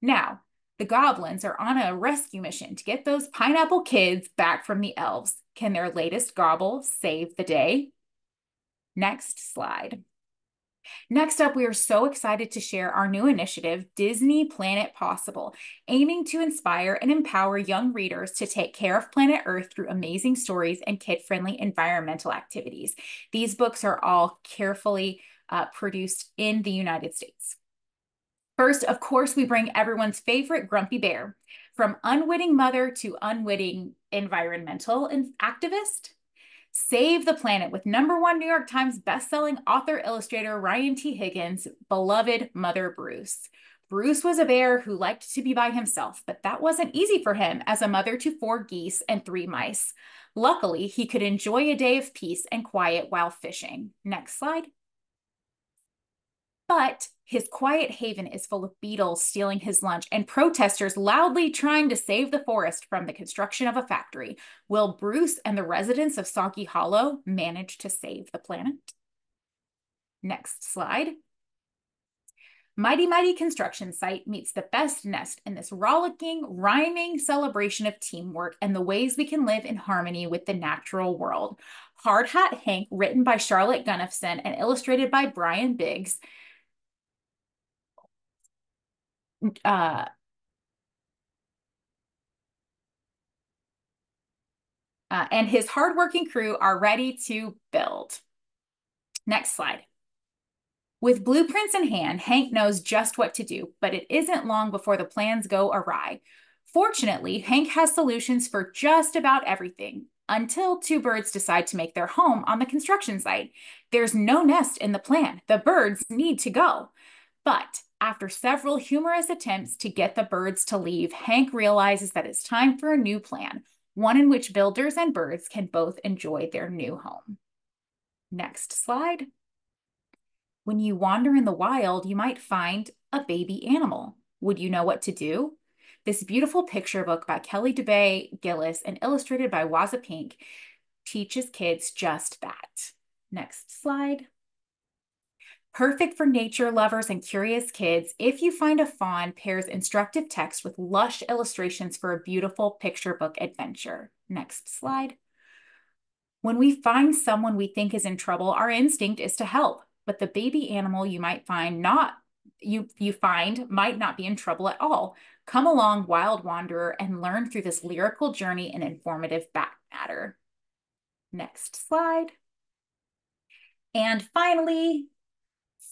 Now, the goblins are on a rescue mission to get those pineapple kids back from the elves. Can their latest gobble save the day? Next slide. Next up, we are so excited to share our new initiative, Disney Planet Possible, aiming to inspire and empower young readers to take care of planet Earth through amazing stories and kid-friendly environmental activities. These books are all carefully produced in the United States. First, of course, we bring everyone's favorite Grumpy Bear, from unwitting mother to unwitting environmental activist. Save the planet with #1 New York Times bestselling author-illustrator Ryan T. Higgins' beloved mother Bruce. Bruce was a bear who liked to be by himself, but that wasn't easy for him as a mother to 4 geese and 3 mice. Luckily, he could enjoy a day of peace and quiet while fishing. Next slide. But his quiet haven is full of beetles stealing his lunch and protesters loudly trying to save the forest from the construction of a factory. Will Bruce and the residents of Soggy Hollow manage to save the planet? Next slide. Mighty Mighty Construction Site meets the best nest in this rollicking, rhyming celebration of teamwork and the ways we can live in harmony with the natural world. Hard Hat Hank, written by Charlotte Gunnifson and illustrated by Brian Biggs, and his hardworking crew are ready to build. Next slide. With blueprints in hand, Hank knows just what to do, but it isn't long before the plans go awry. Fortunately, Hank has solutions for just about everything, until 2 birds decide to make their home on the construction site. There's no nest in the plan. The birds need to go. But after several humorous attempts to get the birds to leave, Hank realizes that it's time for a new plan, one in which builders and birds can both enjoy their new home. Next slide. When you wander in the wild, you might find a baby animal. Would you know what to do? This beautiful picture book by Kelly DeBay Gillis and illustrated by Waza Pink teaches kids just that. Next slide. Perfect for nature lovers and curious kids, If You Find a Fawn pairs instructive text with lush illustrations for a beautiful picture book adventure. Next slide. When we find someone we think is in trouble, our instinct is to help, but the baby animal you might find might not be in trouble at all. Come along, wild wanderer, and learn through this lyrical journey and informative back matter. Next slide. And finally,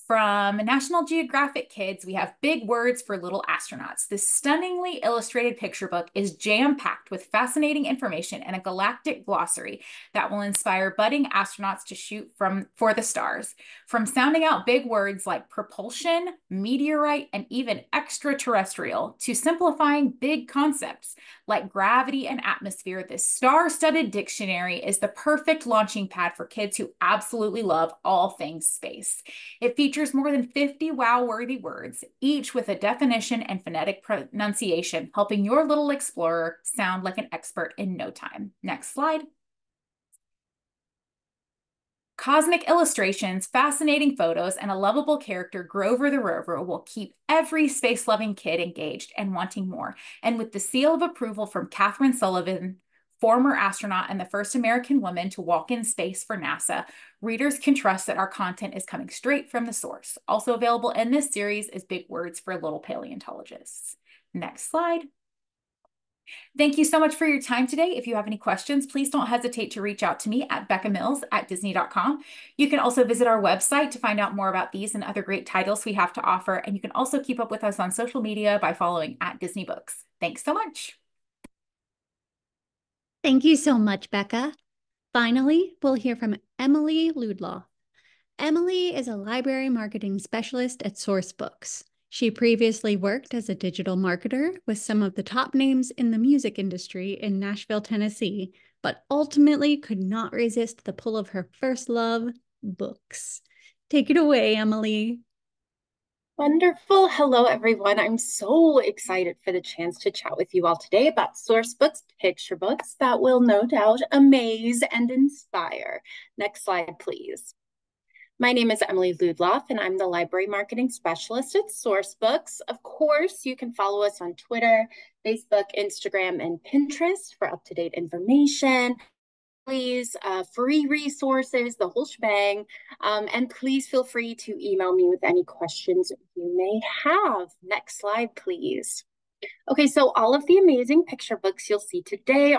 from National Geographic Kids, we have Big Words for Little Astronauts. This stunningly illustrated picture book is jam-packed with fascinating information and a galactic glossary that will inspire budding astronauts to shoot for the stars. From sounding out big words like propulsion, meteorite, and even extraterrestrial, to simplifying big concepts like gravity and atmosphere, this star-studded dictionary is the perfect launching pad for kids who absolutely love all things space. It features more than 50 wow-worthy words, each with a definition and phonetic pronunciation, helping your little explorer sound like an expert in no time. Next slide. Cosmic illustrations, fascinating photos, and a lovable character, Grover the Rover, will keep every space-loving kid engaged and wanting more. And with the seal of approval from Catherine Sullivan, former astronaut and the first American woman to walk in space for NASA, readers can trust that our content is coming straight from the source. Also available in this series is Big Words for Little Paleontologists. Next slide. Thank you so much for your time today. If you have any questions, please don't hesitate to reach out to me at beccamills@disney.com. You can also visit our website to find out more about these and other great titles we have to offer. And you can also keep up with us on social media by following @DisneyBooks. Thanks so much. Thank you so much, Becca. Finally, we'll hear from Emily Ludloff. Emily is a library marketing specialist at Sourcebooks. She previously worked as a digital marketer with some of the top names in the music industry in Nashville, Tennessee, but ultimately could not resist the pull of her first love, books. Take it away, Emily. Wonderful. Hello, everyone. I'm so excited for the chance to chat with you all today about Sourcebooks picture books that will no doubt amaze and inspire. Next slide, please. My name is Emily Ludloff, and I'm the library marketing specialist at Sourcebooks. Of course, you can follow us on Twitter, Facebook, Instagram, and Pinterest for up-to-date information. Please, free resources, the whole shebang. And please feel free to email me with any questions you may have. Next slide, please. Okay, so all of the amazing picture books you'll see today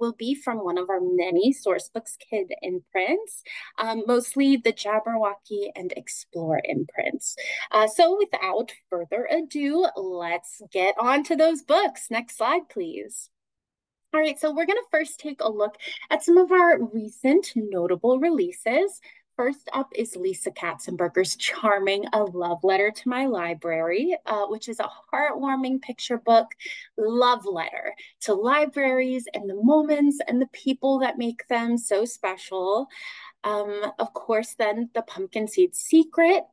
will be from one of our many Sourcebooks kid imprints, mostly the Jabberwocky and Explore imprints. So without further ado, let's get on to those books. Next slide, please. All right, so we're going to first take a look at some of our recent notable releases. First up is Lisa Katzenberger's charming A Love Letter to My Library, which is a heartwarming picture book love letter to libraries and the moments and the people that make them so special. Of course, then The Pumpkin Seed Secret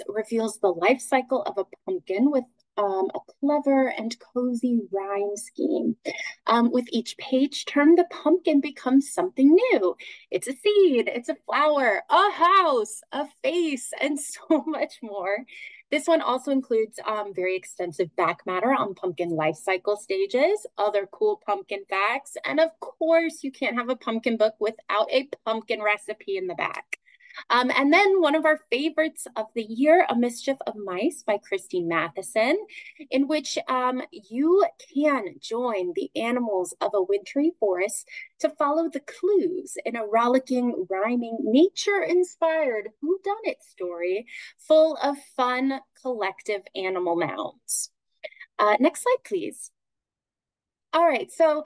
reveals the life cycle of a pumpkin with a clever and cozy rhyme scheme. With each page turn, the pumpkin becomes something new. It's a seed, it's a flower, a house, a face, and so much more. This one also includes very extensive back matter on pumpkin life cycle stages, other cool pumpkin facts, and of course, you can't have a pumpkin book without a pumpkin recipe in the back. And then one of our favorites of the year, A Mischief of Mice by Christine Matheson, in which you can join the animals of a wintry forest to follow the clues in a rollicking, rhyming, nature-inspired whodunit story full of fun, collective animal nouns. Next slide, please. All right, so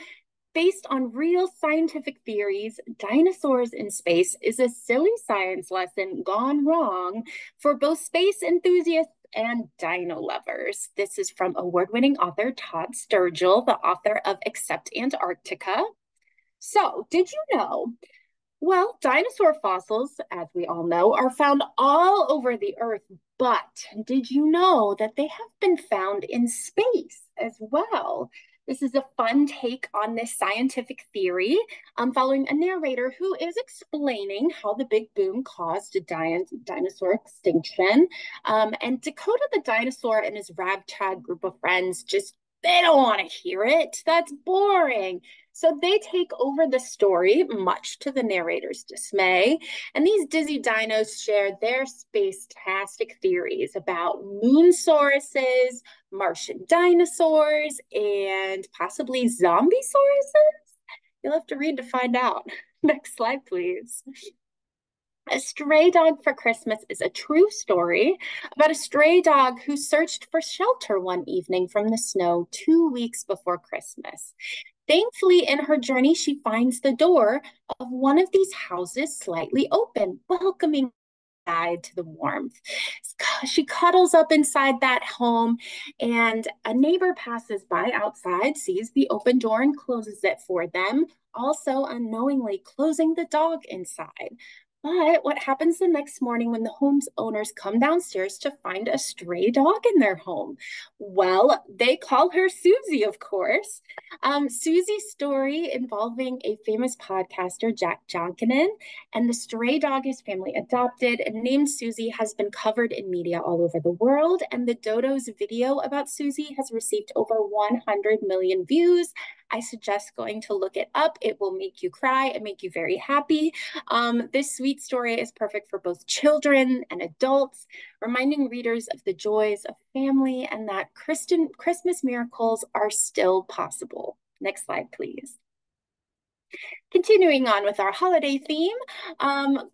based on real scientific theories, Dinosaurs in Space is a silly science lesson gone wrong for both space enthusiasts and dino lovers. This is from award-winning author Todd Sturgill, the author of Except Antarctica. So, did you know? Well, dinosaur fossils, as we all know, are found all over the Earth, but did you know that they have been found in space as well? This is a fun take on this scientific theory, following a narrator who is explaining how the Big Boom caused a dinosaur extinction. And Dakota the dinosaur and his ragtag group of friends they don't want to hear it. That's boring. So they take over the story, much to the narrator's dismay. And these dizzy dinos share their space-tastic theories about moon sauruses, Martian dinosaurs, and possibly zombie sauruses. You'll have to read to find out. Next slide, please. A Stray Dog for Christmas is a true story about a stray dog who searched for shelter one evening from the snow 2 weeks before Christmas. Thankfully, in her journey, she finds the door of one of these houses slightly open, welcoming to the warmth. She cuddles up inside that home, and a neighbor passes by outside, sees the open door, and closes it for them, also unknowingly closing the dog inside. But what happens the next morning when the home's owners come downstairs to find a stray dog in their home? Well, they call her Susie, of course. Susie's story involving a famous podcaster, Jack Jonkinen, and the stray dog his family adopted and named Susie has been covered in media all over the world. And the Dodo's video about Susie has received over 100 million views. I suggest going to look it up. It will make you cry and make you very happy. This sweet story is perfect for both children and adults, reminding readers of the joys of family and that Christmas miracles are still possible. Next slide, please. Continuing on with our holiday theme,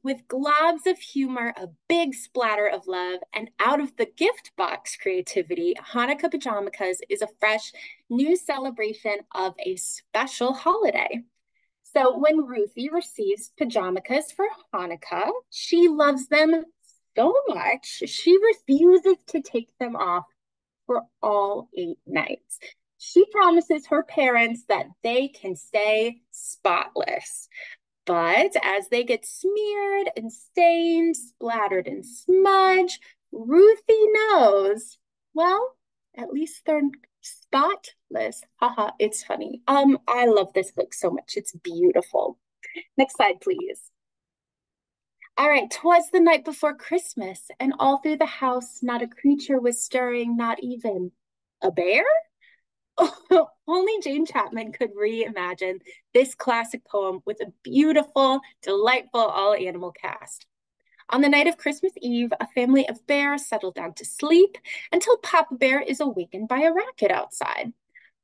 with globs of humor, a big splatter of love, and out of the gift box creativity, Hanukkah Pajamakas is a fresh new celebration of a special holiday. So when Ruthie receives pajamakas for Hanukkah, she loves them so much, she refuses to take them off for all 8 nights. She promises her parents that they can stay spotless. But as they get smeared and stained, splattered and smudged, Ruthie knows, well, at least they're spotless. Haha, it's funny. I love this book so much. It's beautiful. Next slide, please. All right, 'twas the night before Christmas, and all through the house not a creature was stirring, not even a bear? Only Jane Chapman could reimagine this classic poem with a beautiful, delightful all-animal cast. On the night of Christmas Eve, a family of bears settle down to sleep until Papa Bear is awakened by a racket outside.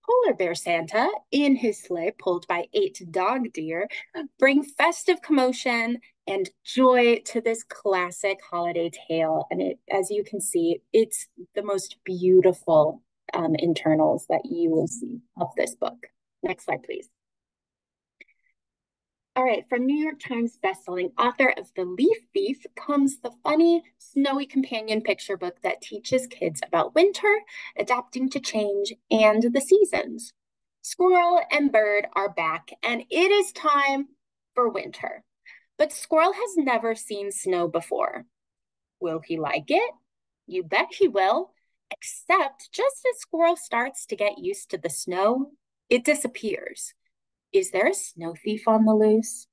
Polar Bear Santa, in his sleigh pulled by 8 dog deer, bring festive commotion and joy to this classic holiday tale. And as you can see, it's the most beautiful internals that you will see of this book. Next slide, please. All right, from New York Times bestselling author of The Leaf Thief comes the funny, snowy companion picture book that teaches kids about winter, adapting to change, and the seasons. Squirrel and Bird are back, and it is time for winter. But Squirrel has never seen snow before. Will he like it? You bet he will. Except just as Squirrel starts to get used to the snow, it disappears. Is there a snow thief on the loose?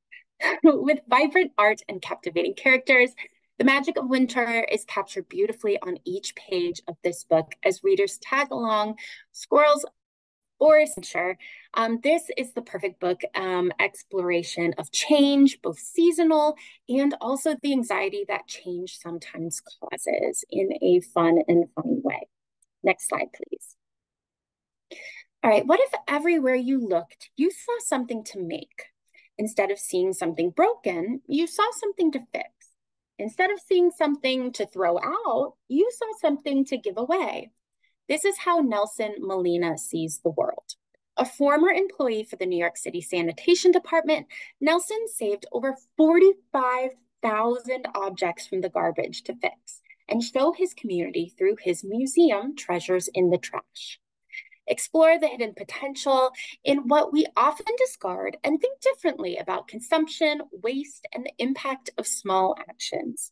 With vibrant art and captivating characters, the magic of winter is captured beautifully on each page of this book as readers tag along Squirrel's adventure. This is the perfect book exploration of change, both seasonal and also the anxiety that change sometimes causes in a fun and funny way. Next slide, please. All right, what if everywhere you looked, you saw something to make? Instead of seeing something broken, you saw something to fix. Instead of seeing something to throw out, you saw something to give away. This is how Nelson Molina sees the world. A former employee for the New York City Sanitation Department, Nelson saved over 45,000 objects from the garbage to fix and show his community through his museum, Treasures in the Trash. Explore the hidden potential in what we often discard and think differently about consumption, waste, and the impact of small actions.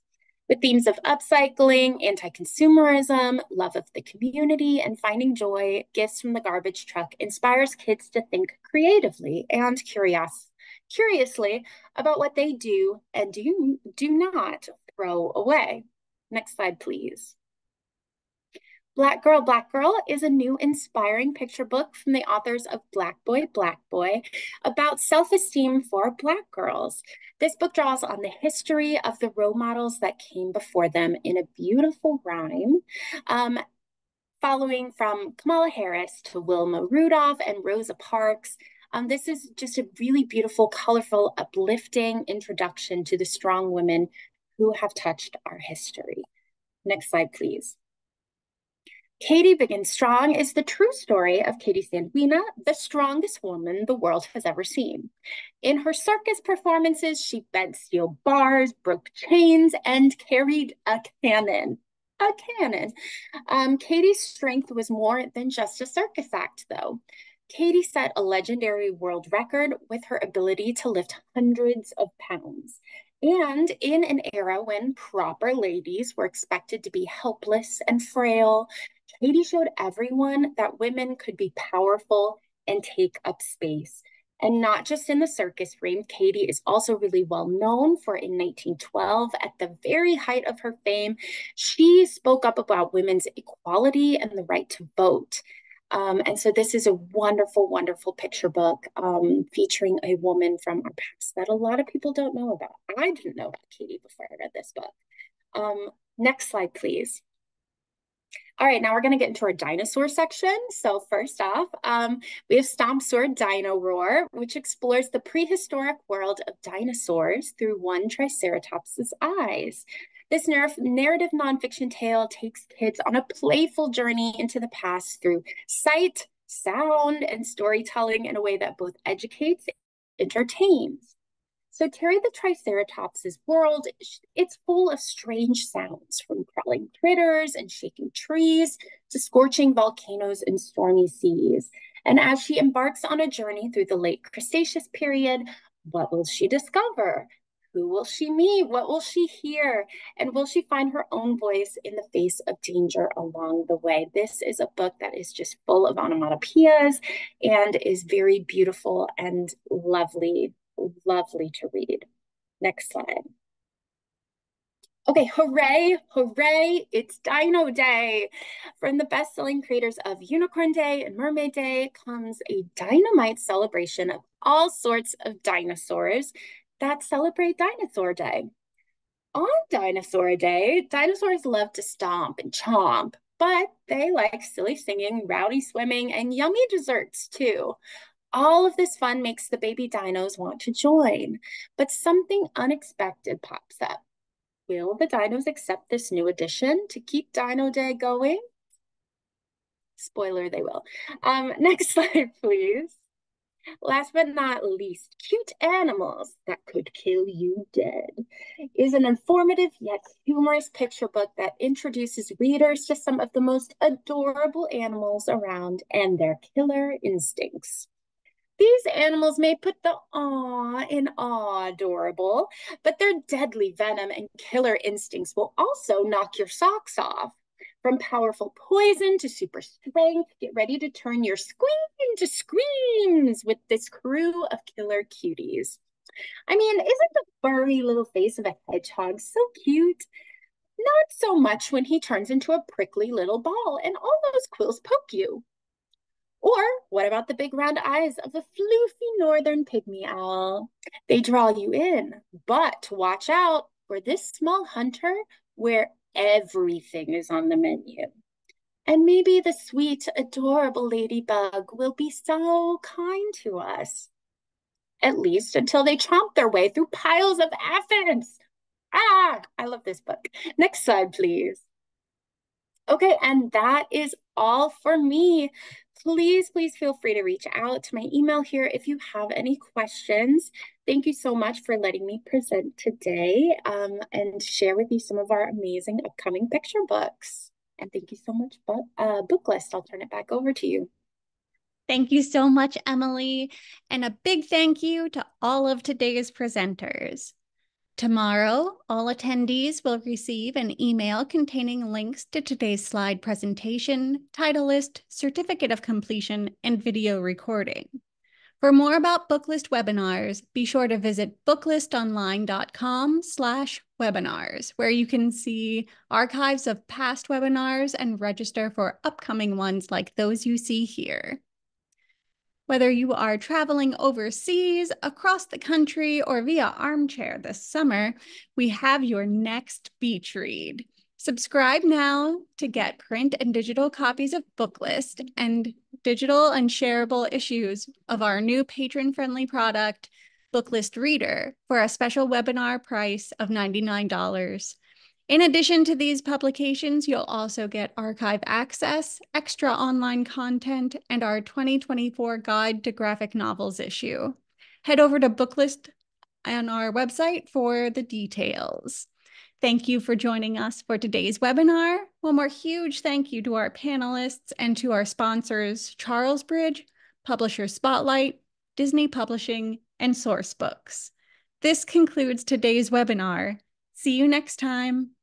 With themes of upcycling, anti-consumerism, love of the community, and finding joy, Gifts from the Garbage Truck inspires kids to think creatively and curiously about what they do and do not throw away. Next slide, please. Black Girl is a new inspiring picture book from the authors of Black Boy about self-esteem for Black girls. This book draws on the history of the role models that came before them in a beautiful rhyme, following from Kamala Harris to Wilma Rudolph and Rosa Parks. This is just a really beautiful, colorful, uplifting introduction to the strong women who have touched our history. Next slide, please. Katie Begins Strong is the true story of Katie Sanduina, the strongest woman the world has ever seen. In her circus performances, she bent steel bars, broke chains, and carried a cannon. A cannon. Katie's strength was more than just a circus act, though. Katie set a legendary world record with her ability to lift hundreds of pounds. And in an era when proper ladies were expected to be helpless and frail, Katie showed everyone that women could be powerful and take up space. And not just in the circus ring, Katie is also really well known for in 1912, at the very height of her fame, she spoke up about women's equality and the right to vote. And so this is a wonderful, wonderful picture book featuring a woman from our past that a lot of people don't know about. I didn't know about Katie before I read this book. Next slide, please. All right, now we're going to get into our dinosaur section. So first off, we have Stomp Sword Dino Roar, which explores the prehistoric world of dinosaurs through one Triceratops's eyes. This narrative nonfiction tale takes kids on a playful journey into the past through sight, sound, and storytelling in a way that both educates and entertains. So Terry the Triceratops's world, it's full of strange sounds, from crawling critters and shaking trees to scorching volcanoes and stormy seas. And as she embarks on a journey through the late Cretaceous period, what will she discover? Who will she meet? What will she hear? And will she find her own voice in the face of danger along the way? This is a book that is just full of onomatopoeias and is very beautiful and lovely to read. Next slide. Okay, hooray, it's Dino Day. From the best-selling creators of Unicorn Day and Mermaid Day comes a dynamite celebration of all sorts of dinosaurs that celebrate Dinosaur Day. On Dinosaur Day, dinosaurs love to stomp and chomp, but they like silly singing, rowdy swimming, and yummy desserts too. All of this fun makes the baby dinos want to join, but something unexpected pops up. Will the dinos accept this new addition to keep Dino Day going? Spoiler, they will. Next slide, please. Last but not least, Cute Animals That Could Kill You Dead is an informative yet humorous picture book that introduces readers to some of the most adorable animals around and their killer instincts. These animals may put the aw in adorable, but their deadly venom and killer instincts will also knock your socks off. From powerful poison to super strength, get ready to turn your squeam into screams with this crew of killer cuties. I mean, isn't the furry little face of a hedgehog so cute? Not so much when he turns into a prickly little ball and all those quills poke you. Or what about the big round eyes of the floofy northern pygmy owl? They draw you in, but watch out for this small hunter where everything is on the menu. And maybe the sweet, adorable ladybug will be so kind to us. At least until they chomp their way through piles of aphids. Ah, I love this book. Next slide, please. Okay, and that is all for me. Please feel free to reach out to my email here if you have any questions. Thank you so much for letting me present today and share with you some of our amazing upcoming picture books. And thank you so much, Book List. I'll turn it back over to you. Thank you so much, Emily. And a big thank you to all of today's presenters. Tomorrow, all attendees will receive an email containing links to today's slide presentation, title list, certificate of completion, and video recording. For more about Booklist webinars, be sure to visit booklistonline.com/webinars, where you can see archives of past webinars and register for upcoming ones like those you see here. Whether you are traveling overseas, across the country, or via armchair this summer, we have your next beach read. Subscribe now to get print and digital copies of Booklist and digital and shareable issues of our new patron-friendly product, Booklist Reader, for a special webinar price of $99. In addition to these publications, you'll also get archive access, extra online content, and our 2024 Guide to Graphic Novels issue. Head over to Booklist on our website for the details. Thank you for joining us for today's webinar. One more huge thank you to our panelists and to our sponsors, Charlesbridge, Publisher Spotlight, Disney Publishing, and Sourcebooks. This concludes today's webinar. See you next time.